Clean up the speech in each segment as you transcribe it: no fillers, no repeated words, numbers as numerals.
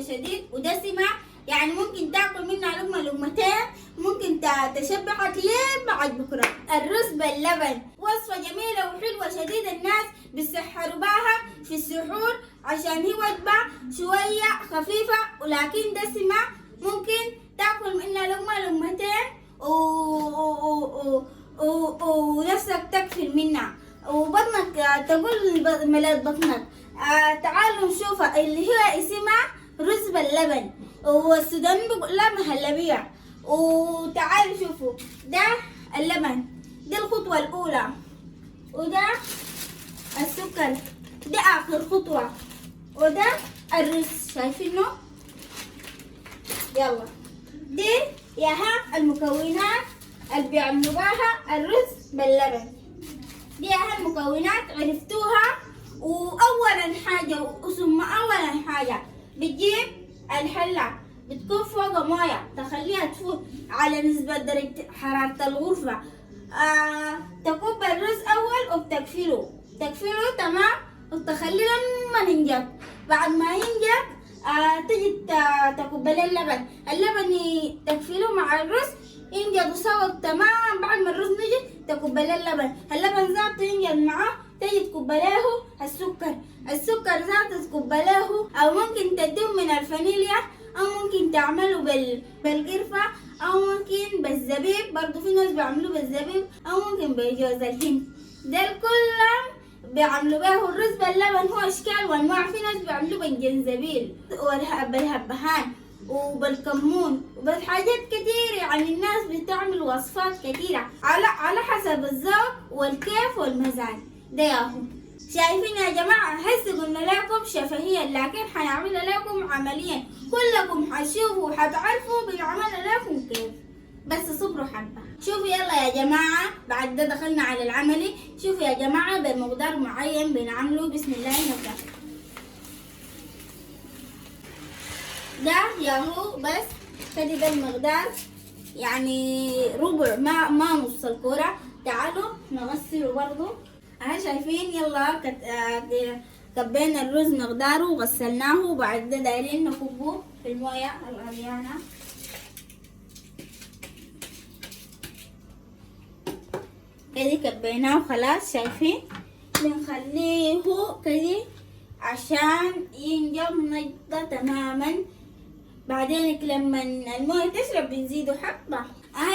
شديد ودسمة، يعني ممكن تاكل منها لقمة لقمتين، ممكن تشبعك لين بعد بكرة. الرز باللبن وصفة جميلة وحلوة شديد، الناس بيسحروا بها في السحور عشان هي وجبة شوية خفيفة ولكن دسمة، ممكن تاكل منها لقمة لقمتين ونفسك تكفل منها وبطنك تقول ملات بطنك. تعالوا نشوف اللي هي اسمها رز باللبن، والسودان بيقول لها مهلبية. وتعالوا شوفوا ده اللبن، دي الخطوة الأولى، وده السكر، ده آخر خطوة، وده الرز شايفينه. يلا دي ياها المكونات اللي بيعملوا بها الرز باللبن، دي ياها المكونات عرفتوها. وأولا حاجة ثم أولا حاجة بتجيب الحلة، بتكون فوق موية تخليها تفوت على نسبة درجة حرارة الغرفة. تكب الرز أول وبتقفله تمام، وتخليه لما ينجف. بعد ما ينجف تجي تكب اللبن تقفله مع الرز ينجض سوا تمام. بعد ما الرز نجي تكب اللبن ذاته ينجض معاه، تجي تكب له السكر ذاته تكب له، او ممكن تديه من الفانيليا، او ممكن تعمله بالقرفة، او ممكن بالزبيب، برضو في ناس بيعملوه بالزبيب، او ممكن بجوز الهند. ده كلهم بيعملوا به الرز باللبن، هو اشكال وانواع، في ناس بيعملوه بالجنزبيل بالهبهان وبالكمون وبالحاجات كتير، يعني الناس بتعمل وصفات كتيرة على حسب الذوق والكيف والمزاج. ده ياهو شايفين يا جماعة، هسه قلنا لكم شفهيا لكن حنعملها لكم عمليا، كلكم حتشوفوا وحتعرفوا بنعملها لكم كيف، بس صبروا حبة. شوفوا يلا يا جماعة، بعد ده دخلنا على العملي. شوفوا يا جماعة بمقدار معين بنعمله، بسم الله نبدأ. ده ياهو بس كده، ده المقدار يعني ربع ما نص الكرة. تعالوا نغسله برضو اهي شايفين. يلا كبينا الرز مقداره وغسلناه، وبعد ده دايرين نكبه في الموية الغليانة. كده كبيناه وخلاص. شايفين بنخليه كده عشان ينجم نجدة تماما. بعدين لما المويه تشرب بنزيده حبة.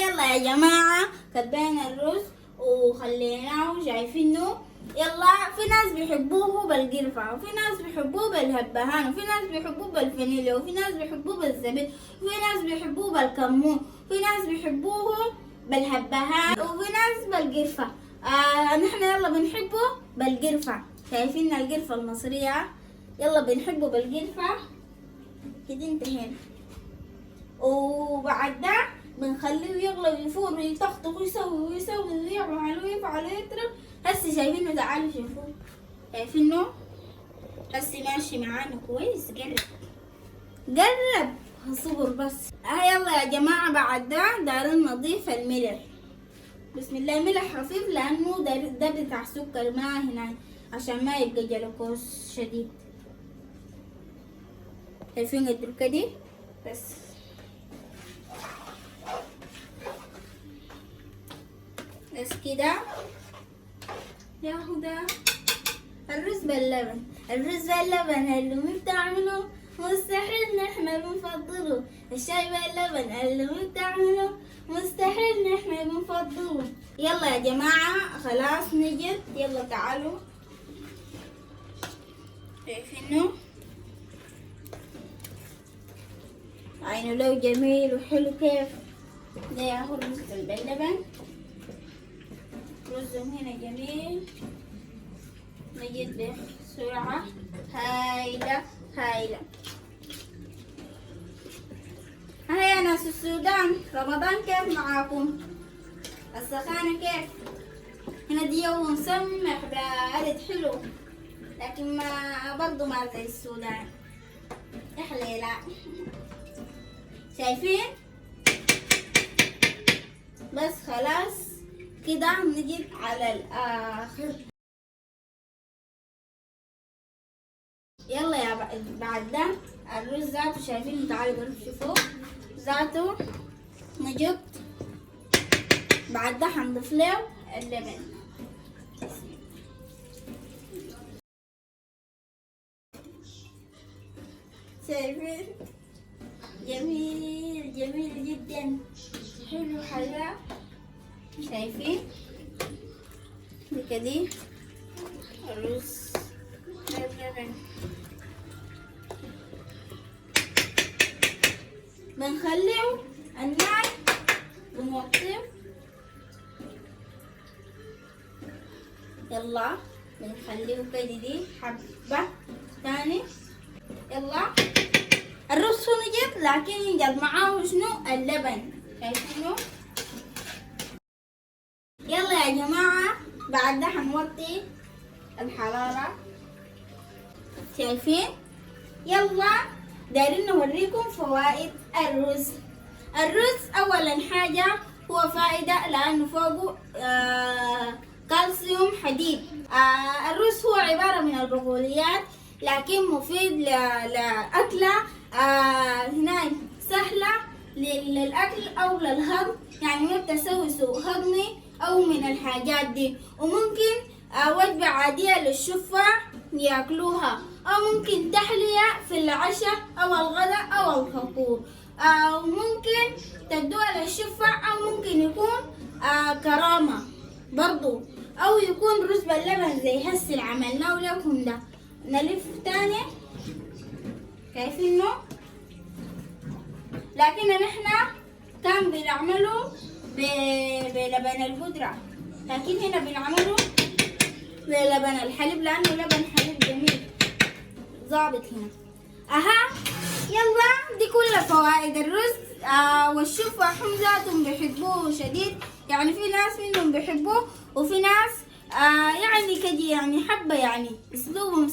يلا يا جماعة كبينا الرز وخليناه شايفينه. يلا في ناس بيحبوه بالقرفة، وفي ناس بيحبوه بالهبهان، وفي ناس بيحبوه بالفانيليا، وفي ناس بيحبوه بالزبيب، وفي ناس بيحبوه بالكمون، وفي ناس بيحبوه بالهبهان، وفي ناس بالقرفة. نحن يلا بنحبه بالقرفة، شايفين القرفة المصرية، يلا بنحبه بالقرفة. كده انتهينا. وبعد ده بنخليه يغلى ويفور ويطخطخ ويسوي ويعمل ويفعل ويترك. هسه شايفينه، تعالوا شوفوه، شايفينه هسه ماشي معانا كويس. قرب هصبر بس. يلا يا جماعة بعد ده دايرين نضيف الملح، بسم الله. ملح خفيف لانه ده بتاع سكر ما هنا عشان ما يبقى جلوكوز شديد. شايفين الدركة دي بس. بس كده ياهو. ده الرز باللبن اللي ما بتعمله مستحيل نحنا بنفضله. الشاي باللبن اللي ما بتعمله مستحيل نحنا بنفضله. يلا يا جماعة خلاص نجد. يلا تعالوا، شايفينه عينه لو جميل وحلو كيف. ده ياهو الرز باللبن، رزهم هنا جميل. نجد بسرعة هايلة. يا ناس السودان، رمضان كيف معاكم؟ السخانة كيف؟ هنا دي يوم مسمح بارد حلو، لكن ما برضو ما زي السودان. احليلة شايفين؟ بس خلاص كده نجي على الآخر. يلا يا بعد ده الرز ذاته شايفين، تعالوا قرب شوفوا ذاته نجط. بعد ده حنضيف له اللبن. شايفين؟ جميل جميل جدا، حلو حلاوة. شايفين؟ بكده الرز باللبن. بنخليه النار بنوطيه. يلا بنخليه كده دي حبة تاني. يلا الرز هو نجد، لكن ينجد معاه شنو؟ اللبن. شايفينه؟ يلا يا جماعة بعد ده حنوطي الحرارة. شايفين؟ يلا دايرين نوريكم فوائد الرز. الرز أولا حاجة هو فائدة لأنه فوقه كالسيوم حديد. الرز هو عبارة من البقوليات، لكن مفيد لأكلة هنا سهلة للأكل أو للهضم، يعني ما بتسوي سوء هضمي أو من الحاجات دي. وممكن وجبة عادية للشفع ياكلوها، أو ممكن تحلية في العشاء أو الغداء أو الفطور، أو ممكن تدوها للشفع، أو ممكن يكون كرامة برضو، أو يكون رز باللبن زي هسه اللي عملناه لكم ده. نلف تاني. شايفينه؟ لكن نحن كان بنعمله بلبن البودرة، لكن هنا بنعمله بلبن الحليب لأنه لبن حليب جميل ظابط هنا. يلا دي كل فوائد الرز. والشوفوا هم ذاتهم بيحبوه شديد، يعني في ناس منهم بيحبوه وفي ناس يعني كده يعني حبة، يعني اسلوبهم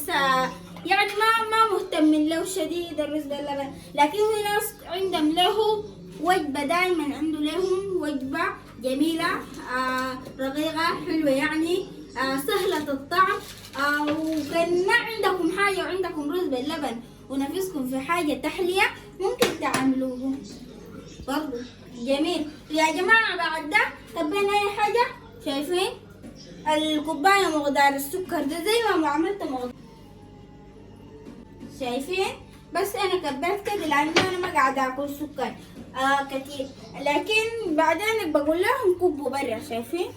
يعني ما مهتمين له شديد الرز باللبن. لكن في ناس عندهم له وجبة، دائما عنده لهم وجبة جميلة رقيقة حلوة، يعني سهلة الطعم. وكان ما عندكم حاجة وعندكم رز باللبن ونفسكم في حاجة تحلية، ممكن تعملوه برضو جميل يا جماعة. بعد ده كبينا أي حاجة. شايفين الكوباية مقدار السكر ده زي ما عملت مقدار. شايفين؟ بس أنا كبيت كده لأن أنا ما قاعدة أكل سكر كتير، لكن بعدين بقول لهم كبوا برا. شايفين؟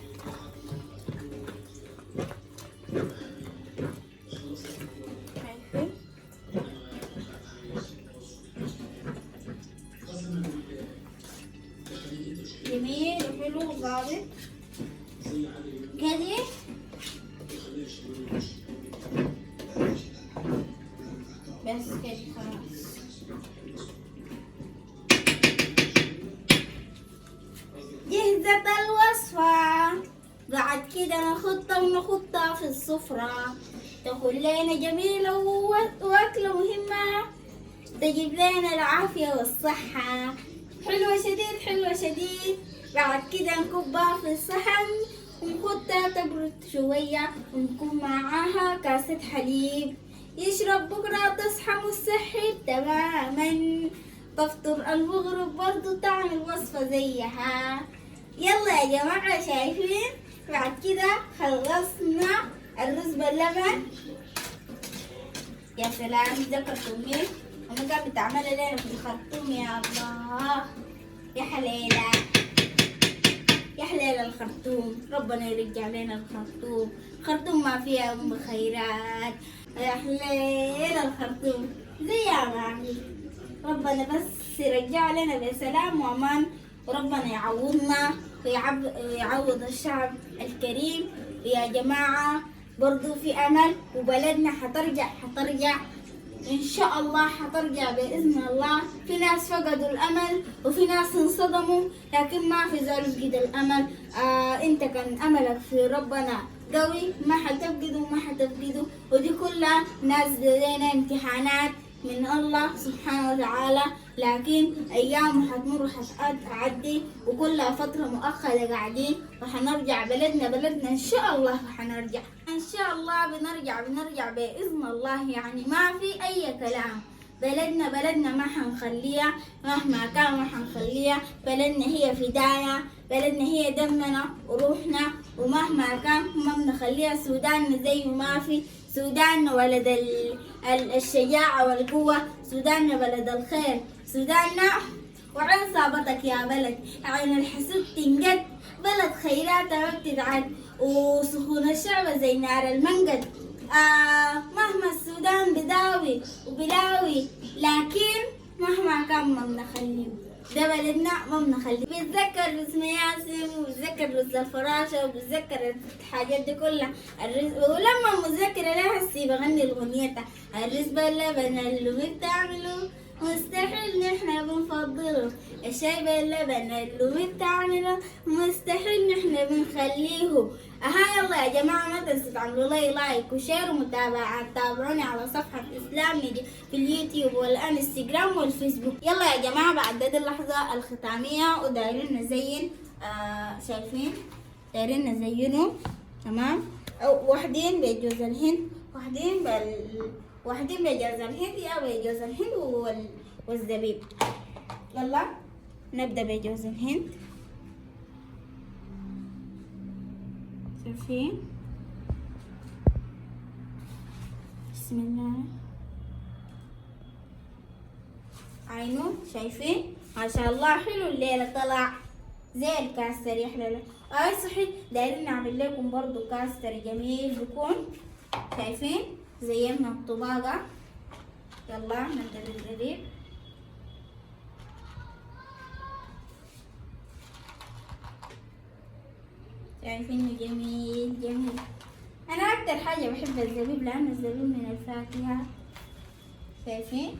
جميل وحلو وظابط كده. بس كده خلاص. جهزت الوصفة، بعد كده نخطها في السفرة تكون لنا جميلة وأكلة مهمة تجيب لنا العافية والصحة. حلوة شديد حلوة شديد. بعد كده نكبها في الصحن ونخدها تبرد شوية، ونكون معاها كاسة حليب يشرب بكرة تصحى مستحب تماما. تفطر المغرب برضو تعمل وصفة زيها. يلا يا جماعة شايفين؟ بعد كده خلصنا الرز باللبن. يا سلام ذكرتم لي أنا كانت بتعملها لنا في الخرطوم. يا الله يا حليلة يا حليلة الخرطوم. ربنا يرجع لنا الخرطوم. الخرطوم ما فيها أم خيرات. يا حليلة الخرطوم زي ما عمل. ربنا بس يرجع لنا بسلام وأمان، وربنا يعوضنا ويعوض الشعب الكريم. يا جماعة برضو في أمل، وبلدنا حترجع إن شاء الله حترجع بإذن الله. في ناس فقدوا الأمل وفي ناس انصدموا، لكن ما في زول يفقد الأمل. أنت كان أملك في ربنا قوي، ما حتفقده. ودي كلها نازلة لنا امتحانات من الله سبحانه وتعالى، لكن أيام حتمر وحتعدي، وكلها فترة مؤقتة قاعدين، وحنرجع بلدنا إن شاء الله. إن شاء الله بنرجع بإذن الله، يعني ما في أي كلام. بلدنا ما حنخليها، مهما كان ما حنخليها. بلدنا هي فداية، بلدنا هي دمنا وروحنا، ومهما كان ما بنخليها. سوداننا زي ما في، سوداننا بلد الشجاعة والقوة، سوداننا بلد الخير، سوداننا وعين صابتك يا بلد، عين الحسود تنقد، بلد خيراتها ما بتتعد، وسخون الشعب زي نار المنقد. مهما السودان بداوي وبلاوي، لكن مهما كان ما بنخليه، ده بلدنا ما بنخليه. بتذكر رسم ياسم، وبتذكر رز الفراشة، وبتذكر الحاجات دي كلها. ولما مذكرة لها هسي بغني الأغنية الرز باللبن اللي بتعمله مستحيل نحن بنفضله، الشاي باللبن اللي بتعمله مستحيل نحن بنخليه. يلا يا جماعة ما تنسوا تعملوا لي لايك وشير ومتابعة، تابعوني على صفحة إسلام ميديا في اليوتيوب والانستغرام والفيسبوك. يلا يا جماعة بعد هذه اللحظة الختامية ودايرين نزين. شايفين دايرين نزينه تمام. أو واحدين بجوز الهند، واحدين بجوز الهند يا بجوز الهند والزبيب. يلا نبدأ بجوز الهند. شايفين؟ بسم الله. عينو شايفين؟ ما شاء الله حلو الليلة طلع زي الكاستر يحلى. صحيح دايرين نعمل لكم برضو كاستر جميل بكون. شايفين؟ زينا الطباقة. يلا نبدأ بالزبيب. شايفينه جميل جميل. أنا أكتر حاجة بحب الزبيب لأن الزبيب من الفاكهة. شايفين؟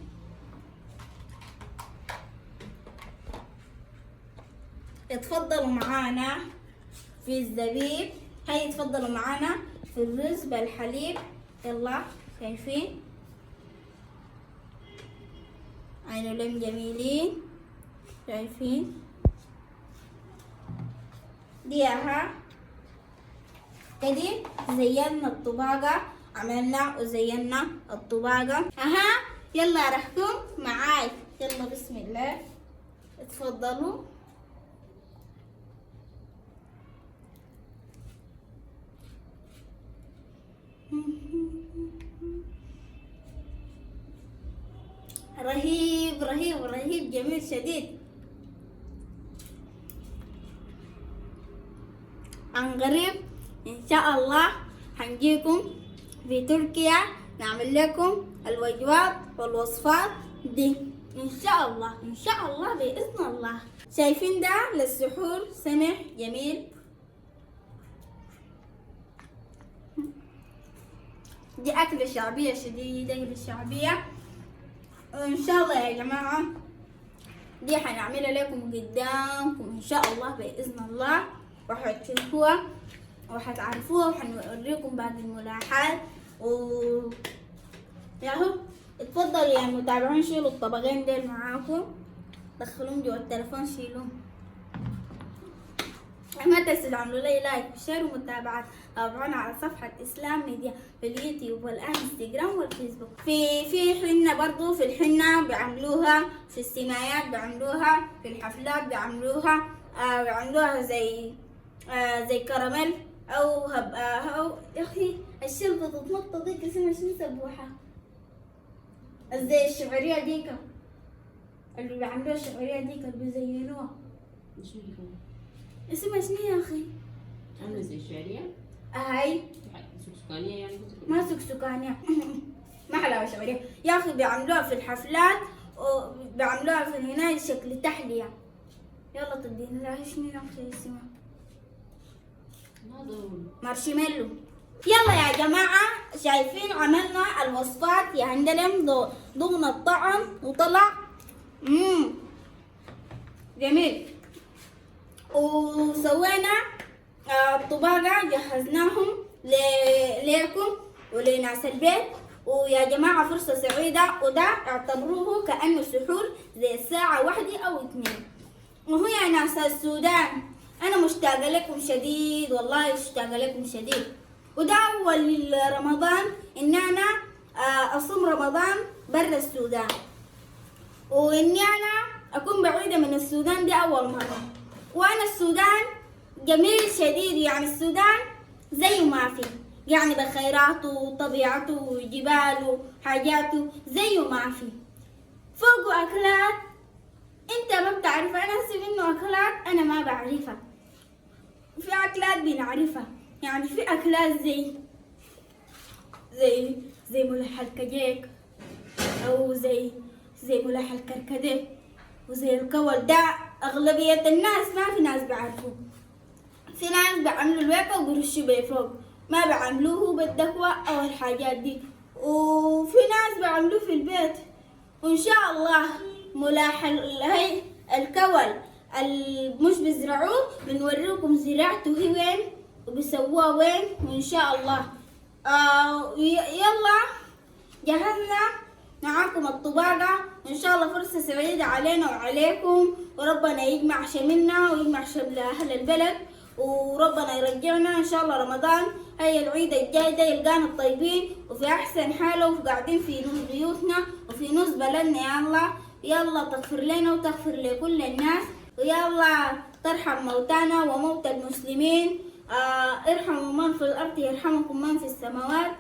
اتفضلوا معانا في الزبيب، هاي اتفضلوا معانا في الرز بالحليب. يلا شايفين؟ عينوا لهم جميلين. شايفين؟ ديها كده زينا الطباقة، عملنا وزينا الطباقة. يلا رحتم معاي. يلا بسم الله اتفضلوا. رهيب رهيب رهيب جميل شديد. عن قريب إن شاء الله حنجيكم في تركيا نعمل لكم الوجبات والوصفات دي إن شاء الله، إن شاء الله بإذن الله. شايفين ده للسحور سمح جميل. دي أكلة شعبية شديدة، أكلة شعبية. وإن شاء الله يا جماعة دي حنعملها لكم قدامكم إن شاء الله بإذن الله، وحتشوفوها وحتعرفوها وحنوريكم باقي الملاحات. ياهو اتفضلوا يا متابعين شيلوا الطبقين ديل معاكم، دخلوهم جوا التلفون شيلوهم. ما تنسوا تعملوا لي لايك وشير ومتابعة، تابعونا على صفحة إسلام ميديا في اليوتيوب والانستغرام والفيسبوك. في حنة برضو، في الحنة بيعملوها، في السمايات بيعملوها، في الحفلات بيعملوها. بيعملوها زي كراميل أو أو يا أخي الشلطة تتنطط ديك اسمها شنو سبوحة، زي الشعرية ديك اللي بيعملوها، الشعرية ديك اللي بيزينوها اسمها شنو يا أخي؟ عاملة زي الشعرية؟ هاي سكسكانية يعني؟ ما سكسكانية ما حلاوة شعرية يا أخي. بيعملوها في الحفلات وبيعملوها في هنا شكل تحلية. يلا تديني لها شنو يا أخي اسمها؟ مارشميلو. يلا يا جماعة شايفين عملنا الوصفات يا هندلم ضمن الطعم وطلع جميل. وسوينا الطباقة جهزناهم ليكم ولناس البيت. ويا جماعة فرصة سعيدة، وده اعتبروه كأنه سحور زي الساعة 1 أو 2. وهو يا ناس السودان أنا مشتاقة لكم شديد، والله مشتاقة لكم شديد. وده أول رمضان إن أنا أصوم رمضان برا السودان، وإني أنا أكون بعيدة من السودان دي أول مرة. وأنا السودان جميل شديد، يعني السودان زي ما في، يعني بخيراته وطبيعته وجباله وحاجاته زي ما في، فوقه أكلات أنت ما بتعرفها، أنا أحسب إنه أكلات أنا ما بعرفها، وفي أكلات بنعرفها، يعني في أكلات زي ملح الكجيك، أو زي ملح الكركديه، وزي الكول ده أغلبية الناس ما في ناس بعرفوه. في ناس بيعملوا الويكة وبيرشوا بيه فوق، ما بيعملوه بالدكوة أو الحاجات دي، وفي ناس بيعملوه في البيت. وإن شاء الله ملاح هي الكول مش بيزرعوه بنوريكم زراعته هي وين وبيسووها وين، وإن شاء الله يلا جهزنا معاكم الطباقة، وإن شاء الله فرصة سعيدة علينا وعليكم، وربنا يجمع شملنا ويجمع شمل أهل البلد، وربنا يرجعنا إن شاء الله رمضان هي العيد الجاي ده يلقانا الطيبين وفي أحسن حالة، وقاعدين في نص بيوتنا وفي نص بلدنا. يا الله يلا تغفر لنا وتغفر لكل الناس، ويلا ترحم موتانا وموتى المسلمين، ارحموا من في الأرض يرحمكم من في السماوات.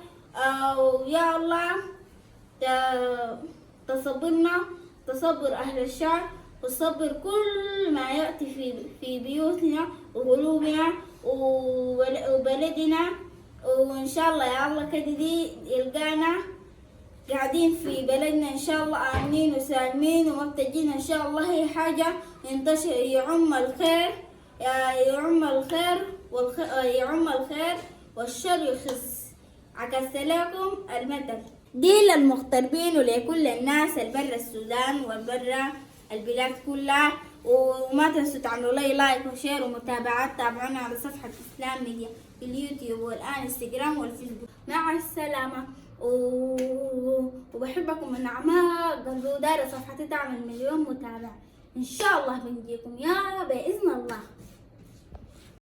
ويا الله تصبرنا، تصبر أهل الشعب، وتصبر كل ما يأتي في بيوتنا وقلوبنا وبلدنا. وإن شاء الله يا الله كده دي يلقانا قاعدين في بلدنا إن شاء الله آمنين وسالمين، وما بتجينا إن شاء الله هي حاجة ينتشر يعم الخير، يعم الخير والشر يخص. عكست لكم المثل دي للمغتربين ولكل الناس البرا السودان والبرا البلاد كلها. وما تنسوا تعملوا لي لايك وشير ومتابعات، تابعونا على صفحة إسلام ميديا في اليوتيوب والآن انستغرام والفيسبوك. مع السلامة، وبحبكم من أعماق قلبي، ودايرة صفحتي تعمل 1,000,000 متابع إن شاء الله بنجيكم يا بإذن الله.